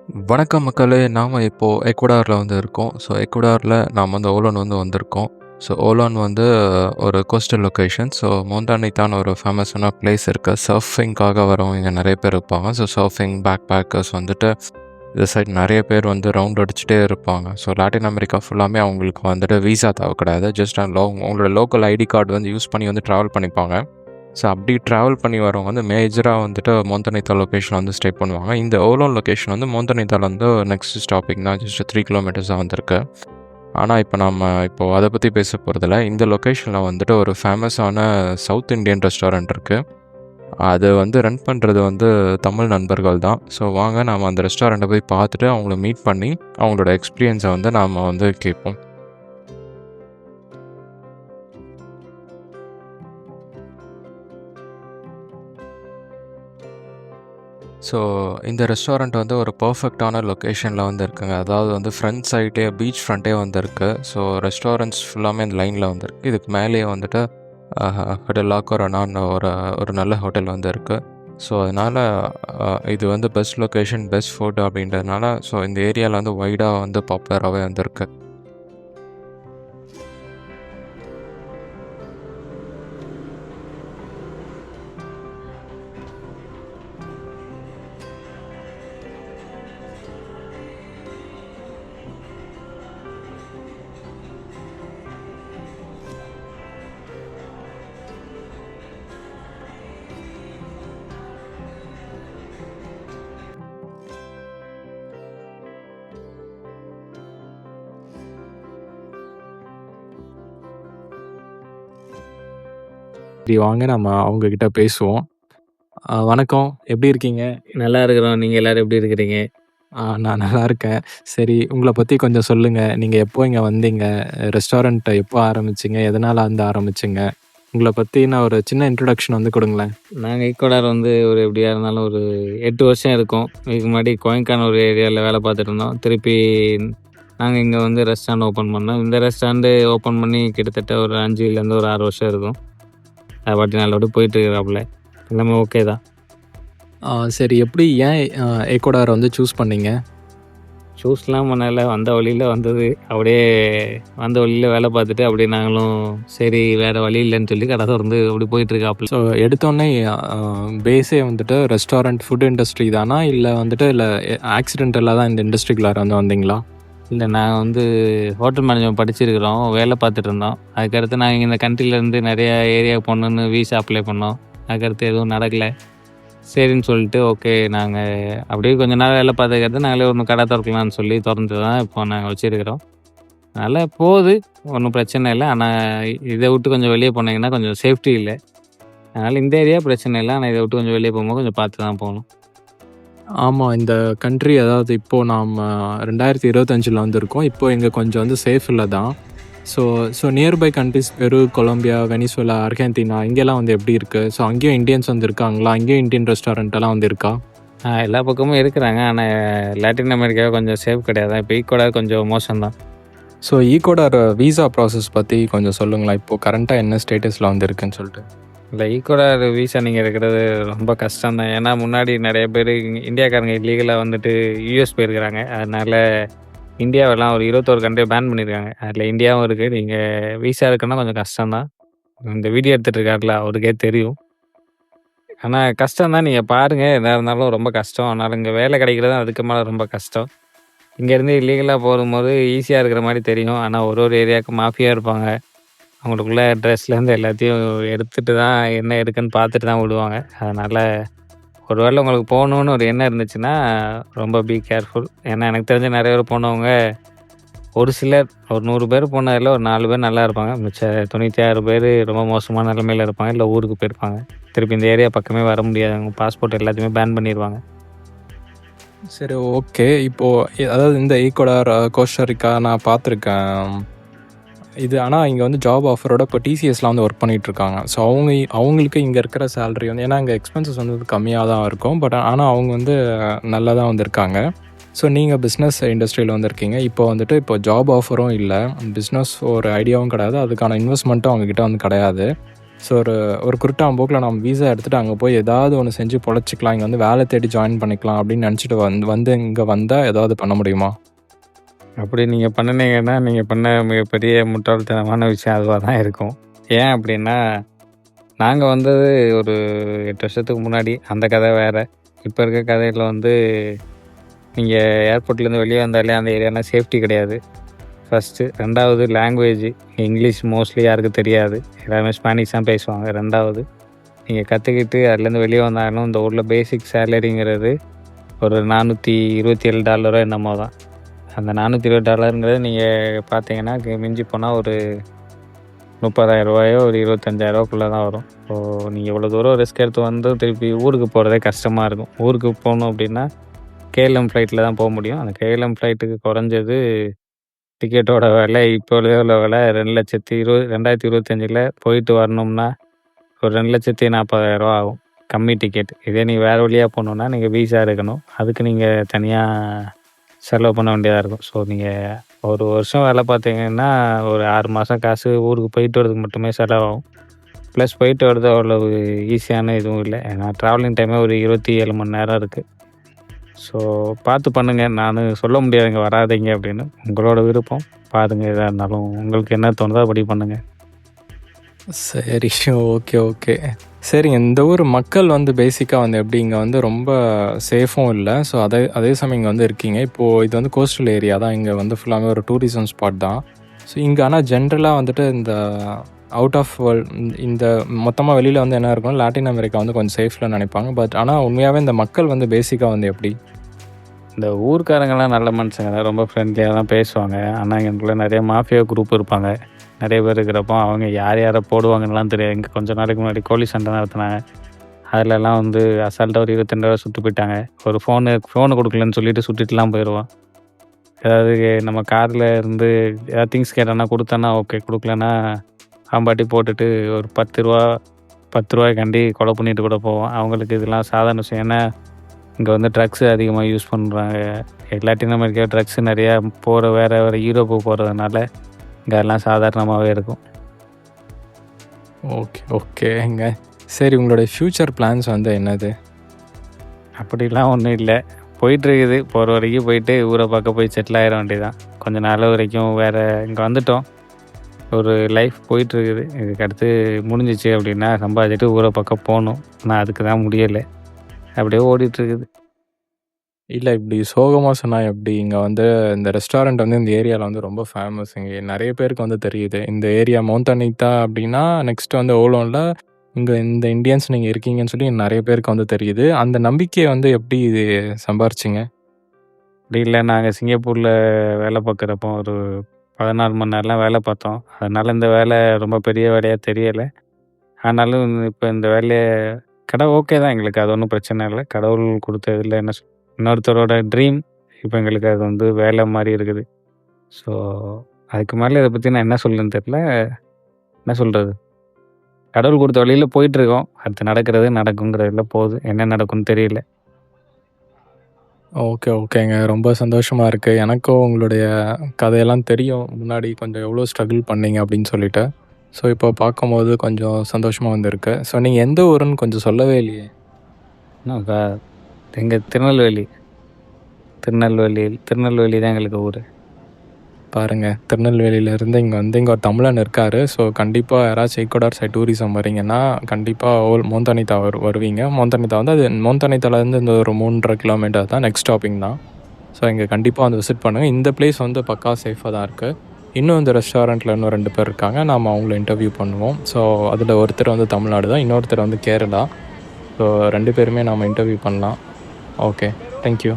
வணக்கம் மக்களே! நாம இப்போ எக்வடார்ல இருக்கோம். எக்வடார்ல நாம ஓலோன் வந்திருக்கோம். ஓலோன் ஒரு கோஸ்டல் லொகேஷன். மோந்தானித்தான்னு ஒரு ஃபேமஸான பிளேஸ் இருக்கு. சர்ஃபிங்காக வரவங்க இங்க நெறைய பேர் இருப்பாங்க. சர்ஃபிங், பேக் பேக்கர்ஸ் இந்த சைட் நெறைய பேர் ரவுண்ட் அடிச்சுட்டே இருப்பாங்க. லாட்டின் அமெரிக்கா ஃபுல்லாமே அவங்களுக்கு விசா தேவை கிடையாது. ஜஸ்ட் உங்களோட லோக்கல் ஐடி கார்டு யூஸ் பண்ணி ட்ராவல் பண்ணிப்பாங்க. அப்படி ட்ராவல் பண்ணி வரவங்க மேஜரா மோந்தனித்தா லொக்கேஷன்ல ஸ்டே பண்ணுவாங்க. இந்த ஓலோன் லொக்கேஷன் மோந்தனித்தாலேருந்து நெக்ஸ்ட் ஸ்டாப்பிங் தான். ஜஸ்ட் 3 கிலோமீட்டர்ஸ் தான் இருக்கு. ஆனா, இப்போ அத பத்தி பேச போறதில்ல. இந்த லொக்கேஷன்ல ஒரு ஃபேமஸான சவுத் இண்டியன் ரெஸ்டாரண்ட் இருக்கு. அது ரன் பண்றது தமிழ் நண்பர்கள் தான். வாங்க நாம அந்த ரெஸ்டாரண்ட்ட போய் பார்த்துட்டு, அவங்கள மீட் பண்ணி, அவங்களோட எக்ஸ்பீரியன்ஸ நாம கேட்போம். ஸோ இந்த ரெஸ்டாரண்ட் ஒரு பெர்ஃபெக்ட்டான லொக்கேஷனில் இருக்குங்க. அதாவது ஃப்ரண்ட் சைடே பீச் ஃப்ரண்ட்டே இருக்கு. ரெஸ்டாரண்ட்ஸ் ஃபுல்லாமே இந்த லைனில் இருக்கு. இதுக்கு மேலேயே ஹோட்டல் லா கொரோனான்னு ஒரு நல்ல ஹோட்டல் இருக்கு. அதனால் இது பெஸ்ட் லொக்கேஷன், பெஸ்ட் ஃபுட் அப்படின்றதுனால இந்த ஏரியாவில் வைடாக பாப்புலராகவே இருக்கு. சரி, வாங்க நம்ம அவங்ககிட்ட பேசுவோம். வணக்கம். எப்படி இருக்கீங்க? நல்லா இருக்கிறோம். நீங்க எல்லாரும் எப்படி இருக்கிறீங்க? நான் நல்லா இருக்கேன். சரி, உங்கள பத்தி கொஞ்சம் சொல்லுங்க. நீங்க எப்போ இங்க வந்தீங்க? ரெஸ்டாரண்ட் எப்போ ஆரம்பிச்சீங்க? எதனால ஆரம்பிச்சீங்க? உங்கள பத்தின ஒரு சின்ன இன்ட்ரோடக்ஷன் குடுங்களேன். நாங்க ஈக்குவடார் ஒரு எப்படியா இருந்தாலும் ஒரு 8 வருஷம் இருக்கும். இதுக்கு முன்னாடி கோயங்கான ஒரு ஏரியால வேலை பார்த்துட்டு இருந்தோம். திருப்பி நாங்க இங்க ரெஸ்டாரண்ட் ஓப்பன் பண்ணோம். இந்த ரெஸ்டாரண்ட் ஓப்பன் பண்ணி கிட்டத்தட்ட ஒரு 5லேருந்து ஒரு 6 வருஷம் இருக்கும். அது பாட்டுக்கு நல்லபடியா போயிட்டு இருக்கிறாப்புல. எல்லாமே ஓகே தான். சரி, எப்படி ஏன் ஈக்குவடார் சூஸ் பண்ணீங்க? சூஸ்லாம் பண்ணல. வந்த வழியில வந்தது. அப்படியே வந்த வழியில வேலை பார்த்துட்டு அப்படியே நாங்களும் சரி வேற வழி இல்லைன்னு சொல்லி கடை தொறந்து அப்படி போயிட்டு இருக்காப்புல. எடுத்தோனே பேஸே ரெஸ்டாரண்ட் ஃபுட் இண்டஸ்ட்ரி தானா? இல்ல ஆக்சிடென்டலா தான் இந்த இண்டஸ்ட்ரிக்குள்ளார வந்தீங்களா? இல்லை, நாங்கள் ஹோட்டல் மேனேஜ்மெண்ட் படிச்சிருக்கிறோம். வேலை பார்த்துட்டு இருந்தோம். அதுக்கடுத்து நாங்கள் இந்த கண்ட்ரிலேருந்து நிறைய ஏரியா போகணுன்னு விசா அப்ளை பண்ணோம். அதுக்கடுத்து எதுவும் நடக்கலை. சரின்னு சொல்லிட்டு ஓகே நாங்கள் அப்படியே கொஞ்ச நாள் வேலை பார்த்ததுக்கடுத்து நாங்களே ஒன்று கடை திறக்கலான்னு சொல்லி திறந்து தான் இப்போ நாங்கள் வச்சுருக்கிறோம். நல்லா போகுது, ஒன்றும் பிரச்சனை இல்லை. ஆனால் இதை விட்டு கொஞ்சம் வெளியே போனீங்கன்னா கொஞ்சம் சேஃப்டி இல்லை. அதனால் இந்த ஏரியா பிரச்சனை இல்லை. ஆனால் இதை விட்டு கொஞ்சம் வெளியே போகும்போது கொஞ்சம் பார்த்து தான் போகணும். ஆமா. இந்த கண்ட்ரி அதாவது இப்போ நாம 2025ல வந்திருக்கோம். இப்போ இங்க கொஞ்சம் சேஃப் இல்ல தான். நியர்பை கண்ட்ரீஸ் பெரு, கொலம்பியா, வெனிசுவேலா, அர்ஜென்டினா இங்கெல்லாம் எப்படி இருக்கு? அங்கேயும் இந்தியன்ஸ் இருக்காங்களா? அங்கேயும் இந்தியன் ரெஸ்டாரண்ட் எல்லாம் இருக்கா? எல்லா பக்கமும் இருக்கிறாங்க. ஆனால் லாட்டின் அமெரிக்காவை கொஞ்சம் சேஃப் கிடையாது. இப்போ ஈக்குவடார் கொஞ்சம் மோசம்தான். ஈக்குவடார் விசா ப்ராசஸ் பற்றி கொஞ்சம் சொல்லுங்களேன். இப்போ கரண்ட்டாக என்ன ஸ்டேட்டஸில் இருக்குன்னு சொல்லிட்டு. இல்லை, ஈக்குவடார் விசா நீங்கள் இருக்கிறது ரொம்ப கஷ்டம் தான். ஏன்னா முன்னாடி நிறைய பேர் இந்தியாக்காரங்க இல்லீகலாக யூஎஸ் போயிருக்கிறாங்க. அதனால் இந்தியாவெல்லாம் ஒரு 21 கண்ட்ரி பேன் பண்ணியிருக்காங்க. அதில் இந்தியாவும் இருக்குது. நீங்கள் விசா இருக்குன்னா கொஞ்சம் கஷ்டம்தான். இந்த வீடியோ எடுத்துகிட்டு இருக்காருல அவருக்கே தெரியும். ஆனால் கஷ்டம் தான். நீங்கள் பாருங்கள், எதாக இருந்தாலும் ரொம்ப கஷ்டம். அதனால் இங்கே வேலை கிடைக்கிறது அதுக்கு மேலே ரொம்ப கஷ்டம். இங்கேருந்து இல்லீகலாக போகும்போது ஈஸியாக இருக்கிற மாதிரி தெரியும். ஆனால் ஒரு ஏரியாவுக்கு மாஃபியா இருப்பாங்க. அவங்களுக்குள்ள ட்ரெஸ்லேருந்து எல்லாத்தையும் எடுத்துகிட்டு தான் என்ன இருக்குன்னு பார்த்துட்டு தான் விடுவாங்க. அதனால் ஒரு வேளை உங்களுக்கு போகணுன்னு ஒரு எண்ணம் இருந்துச்சுன்னா ரொம்ப பி கேர்ஃபுல். ஏன்னா எனக்கு தெரிஞ்ச நிறைய பேர் போனவங்க ஒரு சிலர் ஒரு 100 பேர் போனதில் ஒரு 4 பேர் நல்லா இருப்பாங்க. மிச்சம் 96 பேர் ரொம்ப மோசமான நிலைமையில் இருப்பாங்க. இல்லை ஊருக்கு போயிருப்பாங்க. திருப்பி இந்த ஏரியா பக்கமே வர முடியாது. அவங்க பாஸ்போர்ட் எல்லாத்தையுமே பேன் பண்ணிடுவாங்க. சரி, ஓகே. இப்போது அதாவது இந்த ஈக்குவடார், கோஸ்டாரிக்கா நான் பார்த்துருக்கேன். இது ஆனால் இங்கே ஜாப் ஆஃபரோட இப்போ டிசிஎஸ்லாம் ஒர்க் பண்ணிகிட்ருக்காங்க. அவங்களுக்கு இங்கே இருக்கிற சேலரி ஏன்னா இங்கே எக்ஸ்பென்சஸ் கம்மியாக தான் இருக்கும். பட் ஆனால் அவங்க நல்லா தான் வந்திருக்காங்க. நீங்கள் பிஸ்னஸ் இண்டஸ்ட்ரியில் வந்திருக்கீங்க. இப்போ ஜாப் ஆஃபரும் இல்லை, பிஸ்னஸ் ஒரு ஐடியாவும் கிடையாது, அதுக்கான இன்வெஸ்ட்மெண்ட்டும் அவங்கக்கிட்ட கிடையாது. ஸோ ஒரு குறிட்டாம் போக்கில் நம்ம வீசா எடுத்துகிட்டு அங்கே போய் ஏதாவது ஒன்று செஞ்சு பொழைச்சிக்கலாம், இங்கே வந்து வேலை தேடி ஜாயின் பண்ணிக்கலாம் அப்படின்னு நினச்சிட்டு வந்து இங்கே வந்தால் ஏதாவது பண்ண முடியுமா? அப்படி நீங்கள் பண்ணுனீங்கன்னா, நீங்கள் பண்ண மிகப்பெரிய முட்டாள்தனமான விஷயம் அதுவாக தான் இருக்கும். ஏன் அப்படின்னா, நாங்கள் வந்தது ஒரு 8 வருஷத்துக்கு முன்னாடி. அந்த கதை வேறு. இப்போ இருக்க கதையில் வந்து நீங்கள் ஏர்போர்ட்லேருந்து வெளியே வந்தாலே அந்த ஏரியானா சேஃப்டி கிடையாது. ஃபஸ்ட்டு. 2வது லாங்குவேஜ். இங்கிலீஷ் மோஸ்ட்லி யாருக்கும் தெரியாது. எல்லாருமே ஸ்பானிஷ் தான் பேசுவாங்க. 2வது நீங்கள் கற்றுக்கிட்டு அதுலேருந்து வெளியே வந்தாலும் இந்த ஊரில் பேசிக் சேலரிங்கிறது ஒரு $427 என்னமோ தான். அந்த $420 நீங்கள் பார்த்தீங்கன்னா மிஞ்சி போனால் ஒரு $30,000 ஒரு $25,000க்குள்ளே தான் வரும். ஸோ நீங்கள் இவ்வளோ தூரம் ரிஸ்க் எடுத்து வந்து திருப்பி ஊருக்கு போகிறதே கஷ்டமாக இருக்கும். ஊருக்கு போகணும் அப்படின்னா KLM ஃப்ளைட்டில் தான் போக முடியும். அந்த KLM ஃப்ளைட்டுக்கு குறைஞ்சது டிக்கெட்டோட விலை இப்போ உள்ள விலை 2025 போயிட்டு வரணும்னா ஒரு 2,40,000 ஆகும். கம்மி டிக்கெட். இதே நீங்கள் வேறு வழியாக போகணுன்னா நீங்கள் வீசா எடுக்கணும். அதுக்கு நீங்கள் தனியாக செலவு பண்ண வேண்டியதாக இருக்கும். ஸோ நீங்கள் ஒரு வருஷம் வேலை பார்த்தீங்கன்னா ஒரு 6 மாதம் காசு ஊருக்கு போயிட்டு வரதுக்கு மட்டுமே செலவாகும். ப்ளஸ் போயிட்டு வரது அவ்வளவு ஈஸியான இதுவும் இல்லை. ஏன்னா ட்ராவலிங் டைமே ஒரு 27 மணி நேரம் இருக்குது. ஸோ பார்த்து பண்ணுங்கள். நான் சொல்ல முடியாதுங்க வராதீங்க அப்படின்னு. உங்களோட விருப்பம். பாருங்கள், எதாக இருந்தாலும் உங்களுக்கு என்ன தோணுதோ அப்படி பண்ணுங்கள். சரி, ஓகே. சரிங்க. இந்த ஊர் மக்கள் வந்து பேசிக்காக வந்து எப்படி இங்கே வந்து ரொம்ப சேஃபும் இல்லை. ஸோ அதே சமயம் இங்கே வந்து இருக்கீங்க. இப்போது இது வந்து கோஸ்டல் ஏரியா தான். இங்கே வந்து ஃபுல்லாகவே ஒரு டூரிசம் ஸ்பாட் தான். ஸோ இங்கே ஆனால் ஜென்ரலாக வந்துட்டு இந்த அவுட் ஆஃப் வேர்ல்ட் இந்த மொத்தமாக வெளியில் வந்து என்ன இருக்கும், லாட்டின் அமெரிக்கா வந்து கொஞ்சம் சேஃபில் நினைப்பாங்க. பட் ஆனால் உண்மையாகவே இந்த மக்கள் வந்து பேசிக்காக வந்து எப்படி? இந்த ஊர்க்காரங்கெல்லாம் நல்ல மனுஷங்க தான். ரொம்ப ஃப்ரெண்ட்லியாக தான் பேசுவாங்க. ஆனால் எங்களுக்குள்ள நிறைய மாஃபியா குரூப் இருப்பாங்க. நிறைய பேர் இருக்கிறப்போ அவங்க யாரை போடுவாங்கன்னெலாம் தெரியாது. இங்கே கொஞ்சம் நாளைக்கு முன்னாடி கோழி சண்டை நடத்தினாங்க. அதிலலாம் வந்து அசால்ட்டாக ஒரு 22 சுட்டு போயிட்டாங்க. ஒரு ஃபோனு கொடுக்கலன்னு சொல்லிட்டு சுட்டுட்டுலாம் போயிடுவான். ஏதாவது நம்ம காரில் இருந்து ஏதாவது திங்ஸ் கேட்டானா கொடுத்தானா ஓகே, கொடுக்கலன்னா அவன் பாட்டி போட்டுட்டு ஒரு ₹10 கொலை பண்ணிட்டு கூட போவான். அவங்களுக்கு இதெல்லாம் சாதாரண விஷயம். ஏன்னா இங்கே வந்து ட்ரக்ஸு அதிகமாக யூஸ் பண்ணுறாங்க. லாட்டின் அமெரிக்கா ட்ரக்ஸு நிறையா வேறு யூரோப்பு போகிறதுனால இங்கே எல்லாம் சாதாரணமாகவே இருக்கும். ஓகேங்க. சரி, உங்களுடைய ஃப்யூச்சர் பிளான்ஸ் வந்து என்னது? அப்படிலாம் ஒன்றும் இல்லை. போயிட்டுருக்குது. போகிற வரைக்கும் போயிட்டு ஊரை பார்க்க போய் செட்டில் ஆகிட வேண்டியதான். கொஞ்சம் நாள் வரைக்கும் வேறு இங்கே வந்துட்டோம். ஒரு லைஃப் போயிட்டுருக்குது. இதுக்கு அடுத்து முடிஞ்சிச்சு அப்படின்னா சம்பாதிச்சுட்டு ஊரை பக்கம் போகணும். ஆனால் அதுக்கு தான் முடியலை. அப்படியே ஓடிட்டுருக்குது. இல்லை, இப்படி சோகமாக சொன்னால் எப்படி? இங்கே வந்து இந்த ரெஸ்டாரண்ட் வந்து இந்த ஏரியாவில் வந்து ரொம்ப ஃபேமஸ். இங்கே நிறைய பேருக்கு வந்து தெரியுது. இந்த ஏரியா மவுண்டனிட்டா அப்படின்னா நெக்ஸ்ட்டு வந்து ஓலோனில் இங்கே இந்த இந்தியன்ஸ் நீங்கள் இருக்கீங்கன்னு சொல்லி நிறைய பேருக்கு வந்து தெரியுது. அந்த நம்பிக்கையை வந்து எப்படி சம்பாரிச்சிங்க? அப்படி இல்லை, நாங்கள் சிங்கப்பூரில் வேலை பார்க்குறப்போ ஒரு 14 மணி நேரம்லாம் வேலை பார்த்தோம். அதனால் இந்த வேலை ரொம்ப பெரிய வேலையாக தெரியலை. ஆனாலும் இப்போ இந்த வேலையை ஓகே தான் எங்களுக்கு. அது ஒன்றும் பிரச்சனை இல்லை. கடவுள் கொடுத்ததில் என்ன இன்னொருத்தரோட ட்ரீம். இப்போ எங்களுக்கு அது வந்து வேலை மாதிரி இருக்குது. ஸோ அதுக்கு மேலே இதை பற்றி நான் என்ன சொல்லுன்னு தெரில. என்ன சொல்கிறது, கடவுள் கொடுத்த வழியில் போயிட்டுருக்கோம். அடுத்து நடக்கிறது நடக்குங்கிறதுல போகுது. என்ன நடக்கும்னு தெரியல. ஓகேங்க. ரொம்ப சந்தோஷமாக இருக்குது. எனக்கும் உங்களுடைய கதையெல்லாம் தெரியும். முன்னாடி கொஞ்சம் எவ்வளோ ஸ்ட்ரகிள் பண்ணீங்க அப்படின்னு சொல்லிட்டு. ஸோ இப்போ பார்க்கும்போது கொஞ்சம் சந்தோஷமாக வந்துருக்கு. ஸோ நீங்கள் எந்த ஊருன்னு கொஞ்சம் சொல்லவே இல்லையே? எங்கள் திருநெல்வேலி தான் எங்களுக்கு ஊர். பாருங்கள், திருநெல்வேலியிலேருந்து இங்கே வந்து இங்கே ஒரு தமிழன் இருக்கார். ஸோ கண்டிப்பாக யாராச்சும் ஈக்குவடார் சைட் டூரிசம் வரீங்கன்னா கண்டிப்பாக மோந்தனித்தா வருவீங்க. மோந்தனித்தா வந்து அது மோந்தனித்தாலேருந்து இந்த ஒரு 3.5 கிலோமீட்டர் தான். நெக்ஸ்ட் ஸ்டாப்பிங் தான். ஸோ இங்கே கண்டிப்பாக வந்து விசிட் பண்ணுங்கள். இந்த பிளேஸ் வந்து பக்கா சேஃபாக தான் இருக்குது. இன்னும் இந்த ரெஸ்டாரண்ட்டில் இன்னும் 2 பேர் இருக்காங்க. நாம் அவங்கள இன்டர்வியூ பண்ணுவோம். ஸோ அதில் ஒருத்தர் வந்து தமிழ்நாடு தான், இன்னொருத்தர் வந்து கேரளா. ஸோ 2 பேருமே நாம் இன்டர்வியூ பண்ணலாம். Okay, thank you.